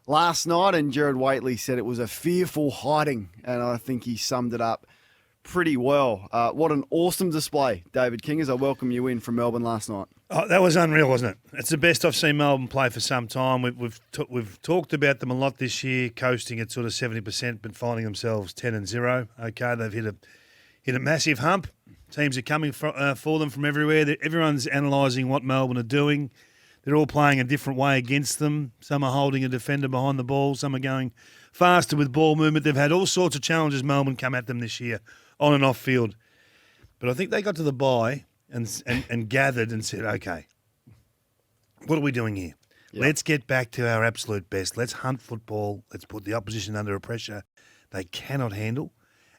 last night, and Gerard Whateley said it was a fearful hiding, and I think he summed it up pretty well. What an awesome display, David King, as I welcome you in from Melbourne last night. Oh, that was unreal, wasn't it? It's the best I've seen Melbourne play for some time. We've talked about them a lot this year, coasting at sort of 70%, but finding themselves 10-0. Okay, they've hit a massive hump. Teams are coming for them from everywhere. Everyone's analysing what Melbourne are doing. They're all playing a different way against them. Some are holding a defender behind the ball. Some are going faster with ball movement. They've had all sorts of challenges Melbourne come at them this year, on and off field. But I think they got to the bye and gathered and said, okay, what are we doing here? Yep. Let's get back to our absolute best. Let's hunt football. Let's put the opposition under a pressure they cannot handle.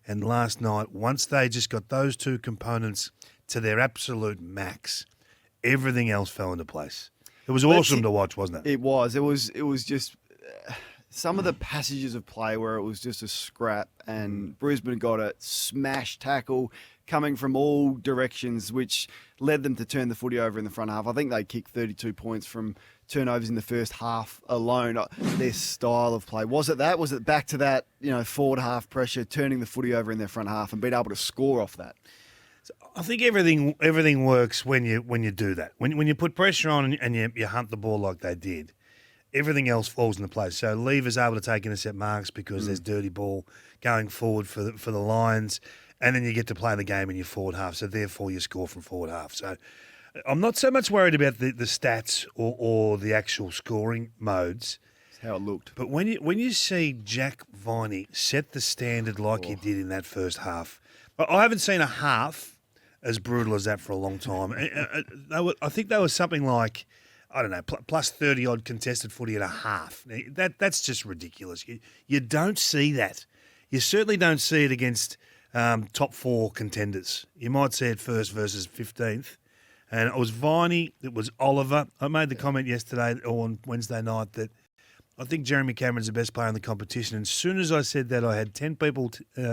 And last night, once they just got those two components to their absolute max, everything else fell into place. It was awesome to watch, wasn't it? It was. It was just some of the passages of play where it was just a scrap, and Brisbane got a smash tackle coming from all directions, which led them to turn the footy over in the front half. I think they kicked 32 points from turnovers in the first half alone. Their style of play. Was it that? Was it back to that, forward half pressure, turning the footy over in their front half and being able to score off that? I think everything works when you do that. When you put pressure on and you hunt the ball like they did, everything else falls into place. So Lever's able to take intercept marks because there's dirty ball going forward for the Lions, and then you get to play the game in your forward half. So therefore you score from forward half. So I'm not so much worried about the stats or the actual scoring modes. That's how it looked. But when you see Jack Viney set the standard like he did in that first half, I haven't seen a half as brutal as that for a long time. I think that was something like, I don't know, plus 30-odd contested footy at a half. That's just ridiculous. You don't see that. You certainly don't see it against top four contenders. You might see it first versus 15th. And it was Viney, it was Oliver. I made the comment yesterday or on Wednesday night that I think Jeremy Cameron's the best player in the competition. And as soon as I said that, I had 10 people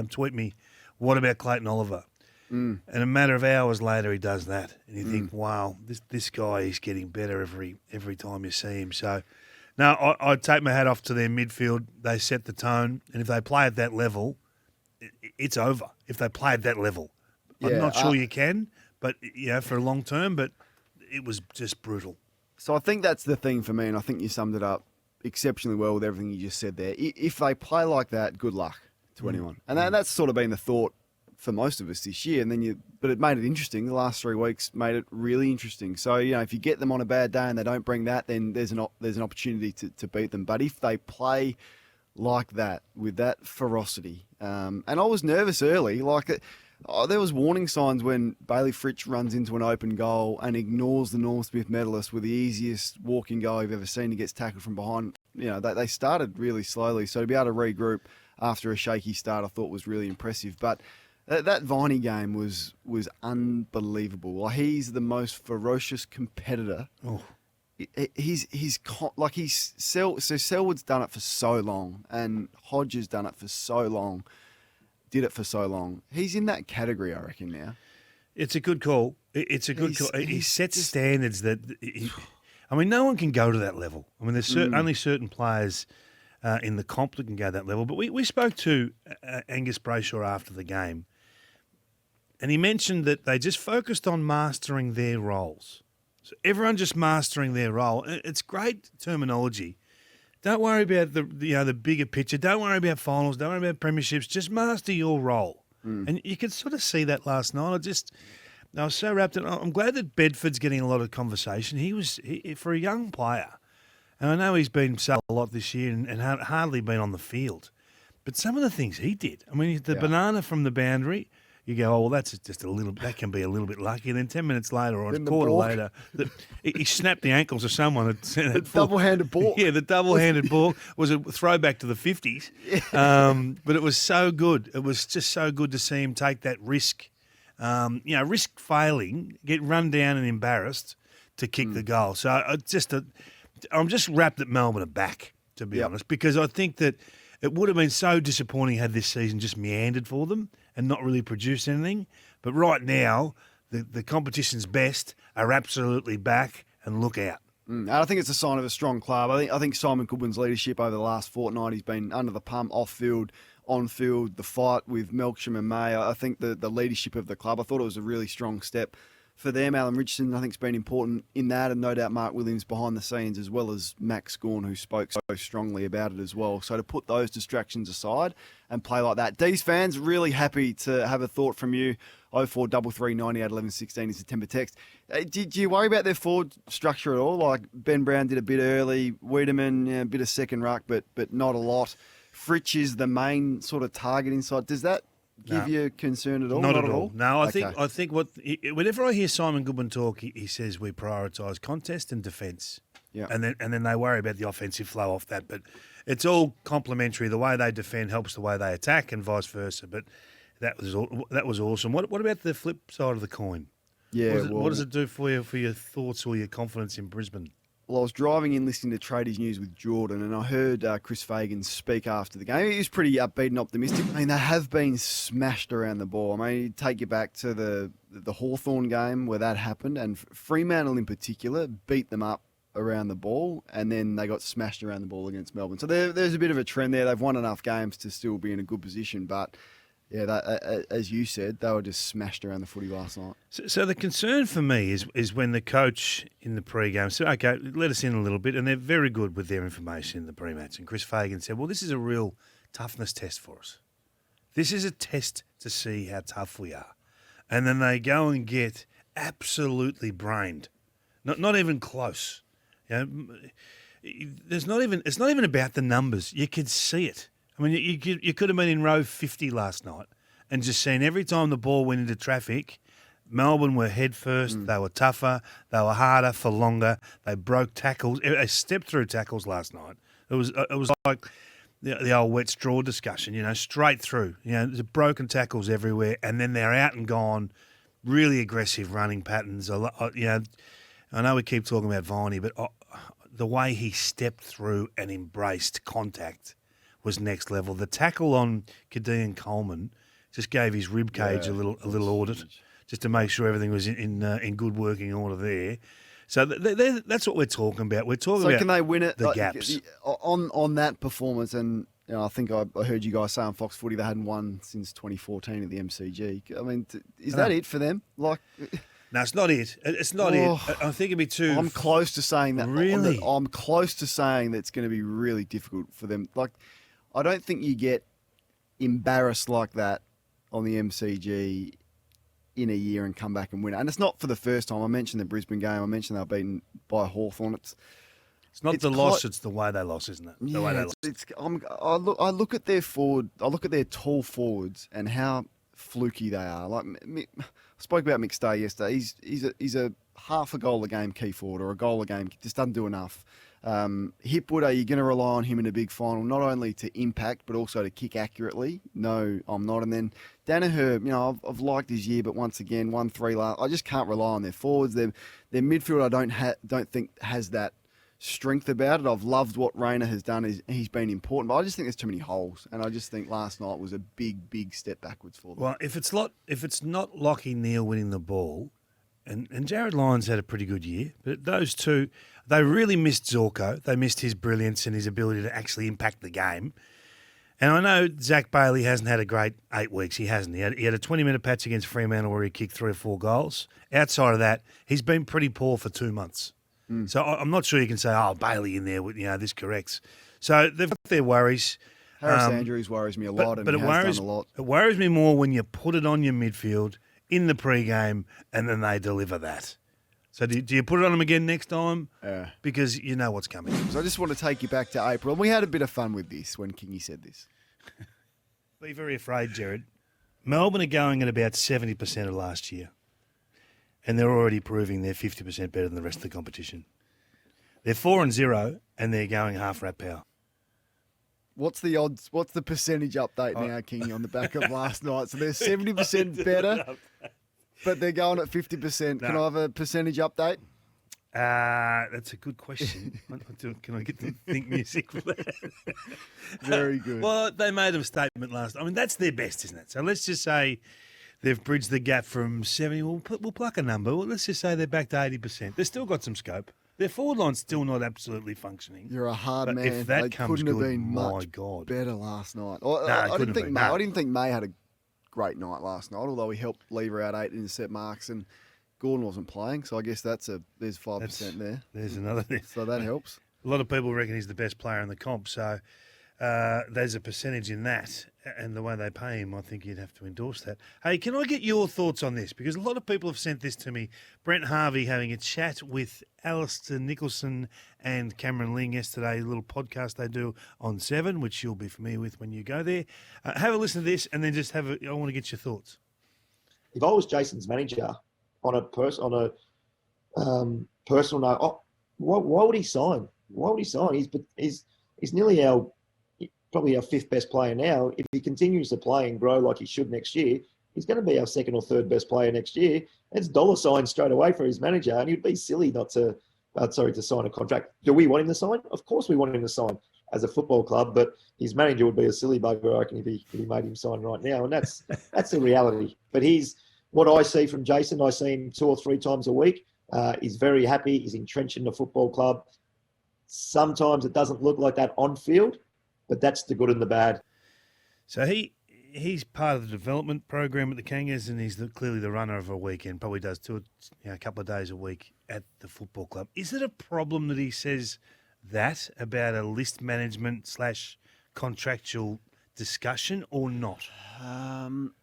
tweet me, what about Clayton Oliver? And a matter of hours later, he does that, and you think, "Wow, this guy is getting better every time you see him." So, now I'd take my hat off to their midfield. They set the tone, and if they play at that level, it's over. If they play at that level, I'm not sure you can, but for a long term. But it was just brutal. So I think that's the thing for me, and I think you summed it up exceptionally well with everything you just said there. If they play like that, good luck to anyone, and that's sort of been the thought for most of us this year, but it made it interesting. The last 3 weeks made it really interesting. So if you get them on a bad day and they don't bring that, then there's an opportunity to beat them. But if they play like that with that ferocity, and I was nervous early, there was warning signs when Bailey Fritsch runs into an open goal and ignores the Norm Smith medalist with the easiest walking goal I've ever seen. He gets tackled from behind. They started really slowly, so to be able to regroup after a shaky start, I thought was really impressive. But that Viney game was unbelievable. He's the most ferocious competitor. Oh. Selwood's done it for so long, and Hodge has done it for so long. Did it for so long. He's in that category, I reckon now. It's a good call. It's a good call. He sets standards that. No one can go to that level. There's only certain players in the comp that can go to that level. But we spoke to Angus Brayshaw after the game. And he mentioned that they just focused on mastering their roles. So everyone just mastering their role. It's great terminology. Don't worry about the bigger picture. Don't worry about finals. Don't worry about premierships. Just master your role. And you could sort of see that last night. I was so wrapped in. I'm glad that Bedford's getting a lot of conversation. He for a young player, and I know he's been sold a lot this year and hardly been on the field. But some of the things he did. Banana from the boundary. You go, oh, well, that's just a little. That can be a little bit lucky. And then 10 minutes later or a quarter later, he snapped the ankles of someone. The double-handed ball. Yeah, the double-handed ball was a throwback to the 50s. But it was so good. It was just so good to see him take that risk. Risk failing, get run down and embarrassed to kick the goal. So I'm just wrapped that Melbourne are back, to be honest, because I think that it would have been so disappointing had this season just meandered for them and not really produced anything. But right now, the competition's best are absolutely back, and look out. And I think it's a sign of a strong club. I think Simon Goodwin's leadership over the last fortnight, he's been under the pump, off field, on field, the fight with Melksham and May. I think the leadership of the club, I thought it was a really strong step for them. Alan Richardson, I think, has been important in that, and no doubt Mark Williams behind the scenes, as well as Max Gorn, who spoke so strongly about it as well. So to put those distractions aside and play like that. Dees fans, really happy to have a thought from you. 0433 98 11 16 is the September text. Do you worry about their forward structure at all? Like Ben Brown did a bit early, Wiedemann, a bit of second ruck, but not a lot. Fritsch is the main sort of target inside. Does that give you concern at all? Not at all. No, Okay. I think whenever I hear Simon Goodwin talk, he says we prioritise contest and defence. Yeah. And then they worry about the offensive flow off that. But it's all complementary. The way they defend helps the way they attack, and vice versa. But that was awesome. What about the flip side of the coin? Yeah. What does it do for your thoughts or your confidence in Brisbane? Well, I was driving in listening to Tradies News with Jordan, and I heard Chris Fagan speak after the game. He was pretty upbeat and optimistic. I mean, they have been smashed around the ball. I mean, take you back to the Hawthorn game where that happened, and Fremantle in particular beat them up around the ball, and then they got smashed around the ball against Melbourne. So there's a bit of a trend there. They've won enough games to still be in a good position, but yeah, as you said, they were just smashed around the footy last night. So the concern for me is when the coach in the pre-game said, okay, let us in a little bit, and they're very good with their information in the pre-match. And Chris Fagan said, well, this is a real toughness test for us. This is a test to see how tough we are. And then they go and get absolutely brained. Not even close. You know, it's not even about the numbers. You could see it. I mean, you could have been in row 50 last night and just seen every time the ball went into traffic, Melbourne were head first, they were tougher, they were harder for longer, they broke tackles, they stepped through tackles last night. It was like the old wet straw discussion, straight through. There's broken tackles everywhere, and then they're out and gone, really aggressive running patterns. I know we keep talking about Viney, but the way he stepped through and embraced contact was next level. The tackle on Kingy Coleman just gave his rib cage a little audit, just to make sure everything was in good working order there. So that's what we're talking about. We're talking about can they win it? The gaps on that performance, and I think I heard you guys say on Fox Footy they hadn't won since 2014 at the MCG. I mean, is that it for them? Like. No, it's not it. It's not it. I think it'd be too. I'm close to saying that. Really? I'm close to saying that it's going to be really difficult for them. Like, I don't think you get embarrassed like that on the MCG in a year and come back and win it. And it's not for the first time. I mentioned the Brisbane game. I mentioned they were beaten by Hawthorn. It's not the loss. It's the way they lost, isn't it? The way they lost. I look at their forward. I look at their tall forwards and how fluky they are. Like I spoke about McStay yesterday. He's a half a goal a game key forward or a goal a game. Just doesn't do enough. Hipwood, are you going to rely on him in a big final, not only to impact, but also to kick accurately? No, I'm not. And then Danaher, I've liked his year, but once again, 1-3 last. I just can't rely on their forwards. Their midfield, I don't think has that strength about it. I've loved what Rayner has done. He's been important, but I just think there's too many holes. And I just think last night was a big step backwards for them. Well, if it's not Lockie Neal winning the ball, and Jared Lyons had a pretty good year, but those two, they really missed Zorko. They missed his brilliance and his ability to actually impact the game. And I know Zach Bailey hasn't had a great 8 weeks. He hasn't. He had a 20-minute patch against Fremantle where he kicked 3 or 4 goals. Outside of that, he's been pretty poor for 2 months. So I'm not sure you can say, Bailey in there, this corrects. So they've got their worries. Harris Andrews worries me a lot, but he has done a lot. It worries me more when you put it on your midfield in the pre-game and then they deliver that. So do you put it on them again next time? Yeah. Because you know what's coming. So I just want to take you back to April. And we had a bit of fun with this when Kingy said this. Be very afraid, Jared. Melbourne are going at about 70% of last year. And they're already proving they're 50% better than the rest of the competition. They're 4-0 and they're going half rat power. What's the odds? What's the percentage update now, Kingy, on the back of last night? So they're 70% better, but they're going at 50%. Can I have a percentage update? That's a good question. Can I get the think music for that? Very good. Well, they made a statement last. I mean, that's their best, isn't it? So let's just say they've bridged the gap from 70. We'll pluck a number. Well, let's just say they're back to 80%. They've still got some scope. Their forward line's still not absolutely functioning. You're a hard But man. if that They comes couldn't good, have been my much God. better last night. it couldn't have been. I didn't think May had a great night last night, although he helped Lever out 8 intercept marks and Gordon wasn't playing. So I guess there's 5% there. There's another thing. So that helps. A lot of people reckon he's the best player in the comp, so there's a percentage in that. And the way they pay him, I think you'd have to endorse that. Hey, can I get your thoughts on this? Because a lot of people have sent this to me. Brent Harvey having a chat with Alistair Nicholson and Cameron Ling yesterday, a little podcast they do on 7, which you'll be familiar with when you go there. Have a listen to this and then just I want to get your thoughts. If I was Jason's manager on a personal note, why would he sign? Why would he sign? He's nearly probably our 5th best player now. If he continues to play and grow like he should next year, he's going to be our 2nd or 3rd best player next year. It's dollar sign straight away for his manager, and he'd be silly not to sign a contract. Do we want him to sign? Of course we want him to sign as a football club, but his manager would be a silly bugger, I reckon, if he made him sign right now, and that's the reality. But what I see from Jason, I see him 2 or 3 times a week. He's very happy. He's entrenched in the football club. Sometimes it doesn't look like that on field, but that's the good and the bad. So he's part of the development program at the Kangas, and he's clearly the runner of a weekend. Probably does a couple of days a week at the football club. Is it a problem that he says that about a list management / contractual discussion or not?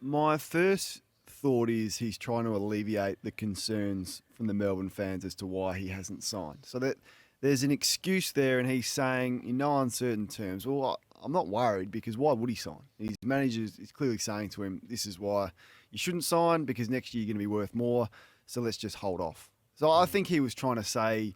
My first thought is he's trying to alleviate the concerns from the Melbourne fans as to why he hasn't signed. So that there's an excuse there, and he's saying in no uncertain terms, well, I'm not worried because why would he sign? His manager is clearly saying to him, this is why you shouldn't sign because next year you're going to be worth more, so let's just hold off. So I think he was trying to say,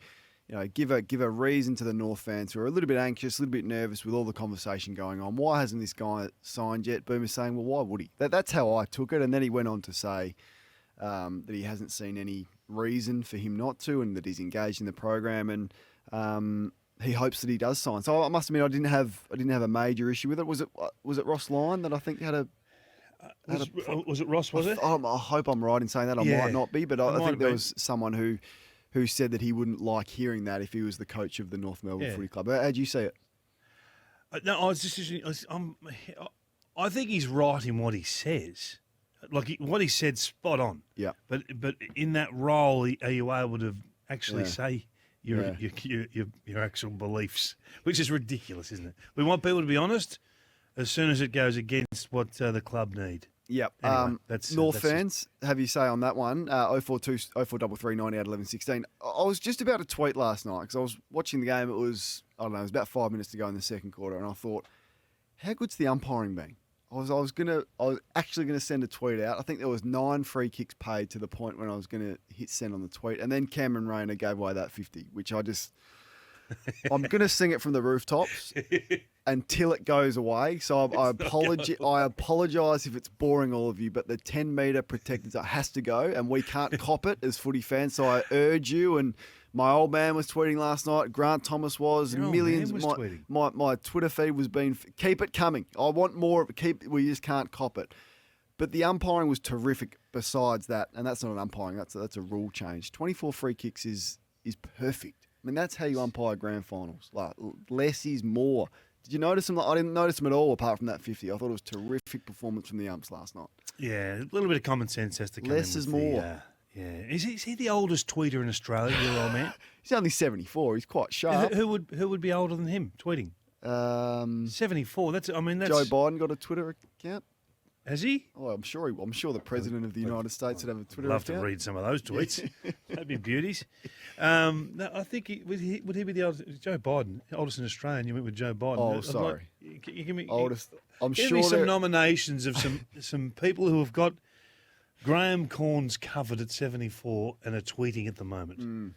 give a reason to the North fans who are a little bit anxious, a little bit nervous with all the conversation going on. Why hasn't this guy signed yet? Boomer's saying, well, why would he? That's how I took it. And then he went on to say that he hasn't seen any reason for him not to and that he's engaged in the program and he hopes that he does sign. So I must admit I didn't have a major issue with it. Was it Ross Lyon that I think had a... Was it Ross, was it? I hope I'm right in saying that. I might not be, but I think there was someone who said that he wouldn't like hearing that if he was the coach of the North Melbourne Footy Club. How do you see it? No, I think he's right in what he says. What he said, spot on. Yeah. But in that role, are you able to actually say your actual beliefs? Which is ridiculous, isn't it? We want people to be honest as soon as it goes against what the club need. Yep. Anyway, North fans, have you say on that one, 0433 90 out 11 16. I was just about to tweet last night because I was watching the game. It was about 5 minutes to go in the second quarter, and I thought, how good's the umpiring been? I was actually gonna send a tweet out. I think there was 9 free kicks paid to the point when I was gonna hit send on the tweet, and then Cameron Rayner gave away that 50, which I'm gonna sing it from the rooftops until it goes away. So I apologise if it's boring all of you, but the 10-metre protected zone has to go, and we can't cop it as footy fans. So I urge you, and my old man was tweeting last night. Grant Thomas was, and millions. My Twitter feed was being keep it coming. I want more. We just can't cop it. But the umpiring was terrific. Besides that, and that's not an umpiring. That's a rule change. 24 free kicks is perfect. I mean, that's how you umpire grand finals. Like, less is more. Did you notice them? I didn't notice them at all apart from that 50. I thought it was terrific performance from the umps last night. Yeah, a little bit of common sense has to come Less in. is more. Is he the oldest tweeter in Australia, your old man? He's only 74. He's quite sharp. Who would be older than him tweeting? 74. That's Joe Biden got a Twitter account. Has he? Oh, I'm sure the president of the United States would have a Twitter Love account. to read some of those tweets. That'd be beauties. No, I think would he be the oldest? Joe Biden, oldest in Australia. And you went with Joe Biden. Oh, sorry. You give me Oldest. I'm give sure me some nominations of some people who have got Graham Cornes covered at 74 and are tweeting at the moment.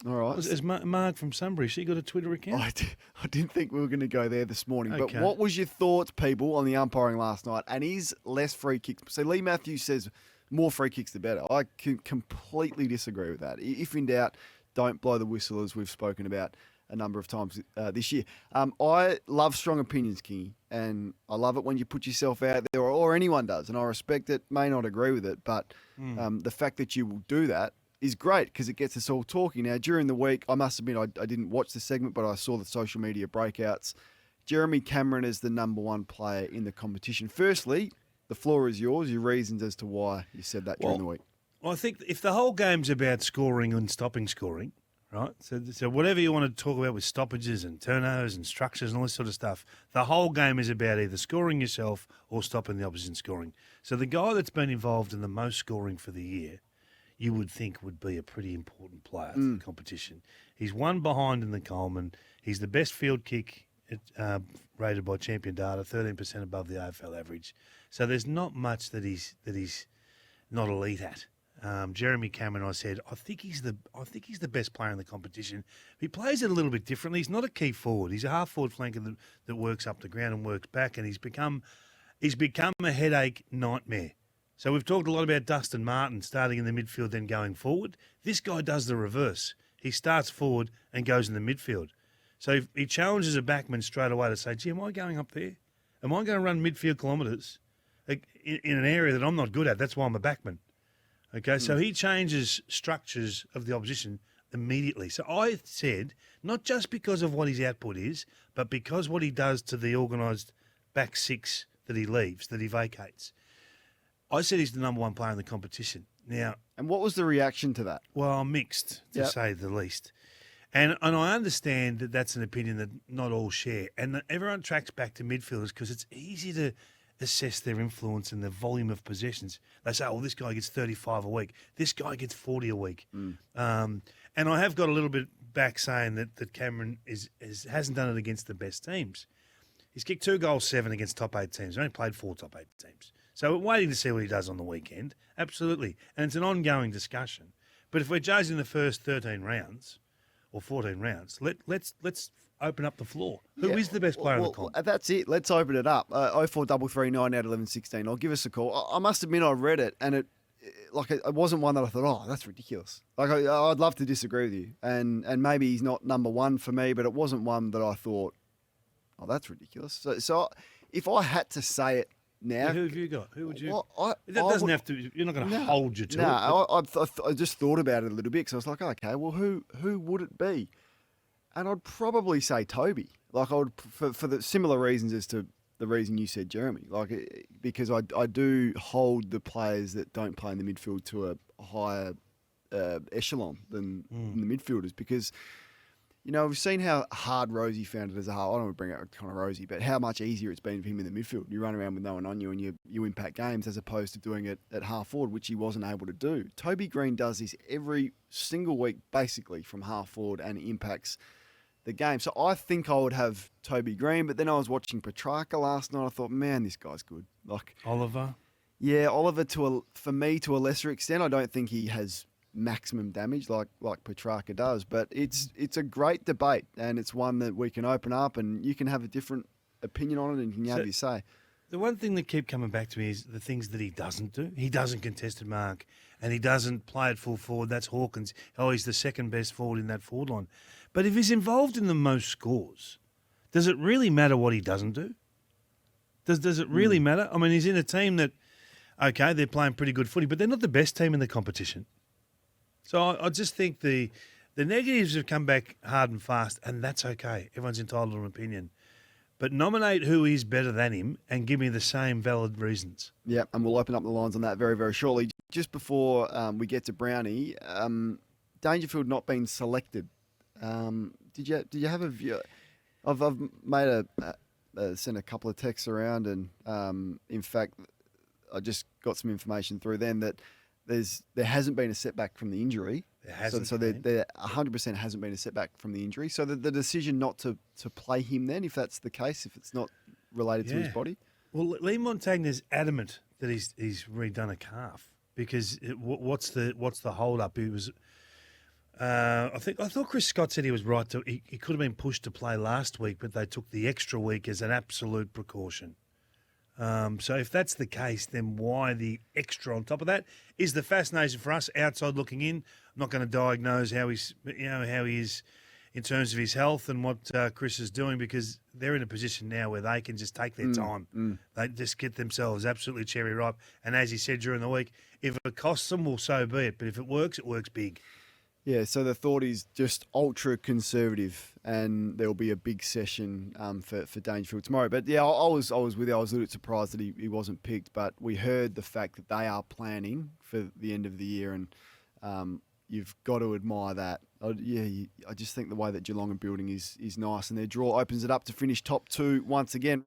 All right. As Mark from Sunbury, she got a Twitter account? I didn't think we were going to go there this morning. Okay. But what was your thoughts, people, on the umpiring last night? And is less free kicks? So Lee Matthews says more free kicks the better. I can completely disagree with that. If in doubt, don't blow the whistle, as we've spoken about a number of times this year. I love strong opinions, Kingy, and I love it when you put yourself out there, or anyone does, and I respect it, may not agree with it, but the fact that you will do that, is great because it gets us all talking. Now, during the week, I must admit I didn't watch the segment, but I saw the social media breakouts. Jeremy Cameron is the number one player in the competition. Firstly, the floor is yours, your reasons as to why you said that during the week. Well, I think if the whole game's about scoring and stopping scoring, right? So whatever you want to talk about with stoppages and turnovers and structures and all this sort of stuff, the whole game is about either scoring yourself or stopping the opposition scoring. So the guy that's been involved in the most scoring for the year, you would think would be a pretty important player to the competition. He's one behind in the Coleman. He's the best field kick rated by Champion Data, 13% above the AFL average. So there's not much that he's not elite at. Jeremy Cameron, I said, I think he's the best player in the competition. He plays it a little bit differently. He's not a key forward. He's a half forward flanker that works up the ground and works back, and he's become a headache nightmare. So we've talked a lot about Dustin Martin starting in the midfield, then going forward. This guy does the reverse. He starts forward and goes in the midfield. So he challenges a backman straight away to say, gee, am I going up there? Am I going to run midfield kilometres in an area that I'm not good at? That's why I'm a backman. Okay, so he changes structures of the opposition immediately. So I said, not just because of what his output is, but because what he does to the organised back six that he leaves, that he vacates. I said he's the number one player in the competition. Now, And what was the reaction to that? well, mixed, to say the least. And I understand that that's an opinion that not all share. And that everyone tracks back to midfielders because it's easy to assess their influence and the volume of possessions. They say, oh, this guy gets 35 a week. This guy gets 40 a week. And I have got a little bit back saying that Cameron hasn't done it against the best teams. He's kicked 2 goals, 7 against top 8 teams. He only played 4 top 8 teams. So we're waiting to see what he does on the weekend. Absolutely. And it's an ongoing discussion. But if we're judging the first 13 rounds or 14 rounds, let's open up the floor. Who is the best player in the comp? That's it. Let's open it up. 0433 11 16. I'll give us a call. I must admit I read it and it wasn't one that I thought, oh, that's ridiculous. Like I'd love to disagree with you. And maybe he's not number one for me, but it wasn't one that I thought, oh, that's ridiculous. So if I had to say it now, Who have you got? Who would you? Well, that doesn't have to. You're not going to hold you to it. I just thought about it a little bit because I was like, okay, well, who would it be? And I'd probably say Toby. Like I would for the similar reasons as to the reason you said Jeremy. Like because I do hold the players that don't play in the midfield to a higher echelon than the midfielders because. You know, we've seen how hard Rosie found it as a half. I don't want to bring out kind of Rosie, but how much easier it's been for him in the midfield. You run around with no one on you and you impact games as opposed to doing it at half forward, which he wasn't able to do. Toby Green does this every single week, basically, from half forward, and it impacts the game. So I think I would have Toby Green, but then I was watching Petrarca last night. I thought, man, this guy's good. Like Oliver? Yeah, Oliver, for me, to a lesser extent. I don't think he has maximum damage like Petrarca does, but it's a great debate and it's one that we can open up and you can have a different opinion on it and you can have your say. The one thing that keep coming back to me is the things that he doesn't do. He doesn't contested mark and he doesn't play at full forward. That's Hawkins. Oh, he's the second best forward in that forward line. But if he's involved in the most scores, does it really matter what he doesn't do? Does it really matter? I mean, he's in a team that, okay, they're playing pretty good footy, but they're not the best team in the competition. So I just think the negatives have come back hard and fast, and that's okay. Everyone's entitled to an opinion. But nominate who is better than him and give me the same valid reasons. Yeah, and we'll open up the lines on that very, very shortly. Just before we get to Brownie, Dangerfield not being selected. Did you have a view? I've made sent a couple of texts around, and in fact, I just got some information through them that there hasn't been a setback from the injury. There hasn't. So there 100% hasn't been a setback from the injury. So the decision not to play him then, if that's the case, if it's not related to his body. Well, Lee Montagne's adamant that he's redone a calf because what's the hold up? He was. I thought Chris Scott said he was right. He could have been pushed to play last week, but they took the extra week as an absolute precaution. So if that's the case, then why the extra on top of that? Is the fascination for us outside looking in? I'm not going to diagnose how he is in terms of his health and what Chris is doing, because they're in a position now where they can just take their time. They just get themselves absolutely cherry ripe. And as he said during the week, if it costs them, well, so be it. But if it works big. Yeah, so the thought is just ultra conservative, and there'll be a big session for Dangerfield tomorrow. But yeah, I was with you. I was a little bit surprised that he wasn't picked, but we heard the fact that they are planning for the end of the year, and you've got to admire that. I just think the way that Geelong are building is nice, and their draw opens it up to finish top 2 once again.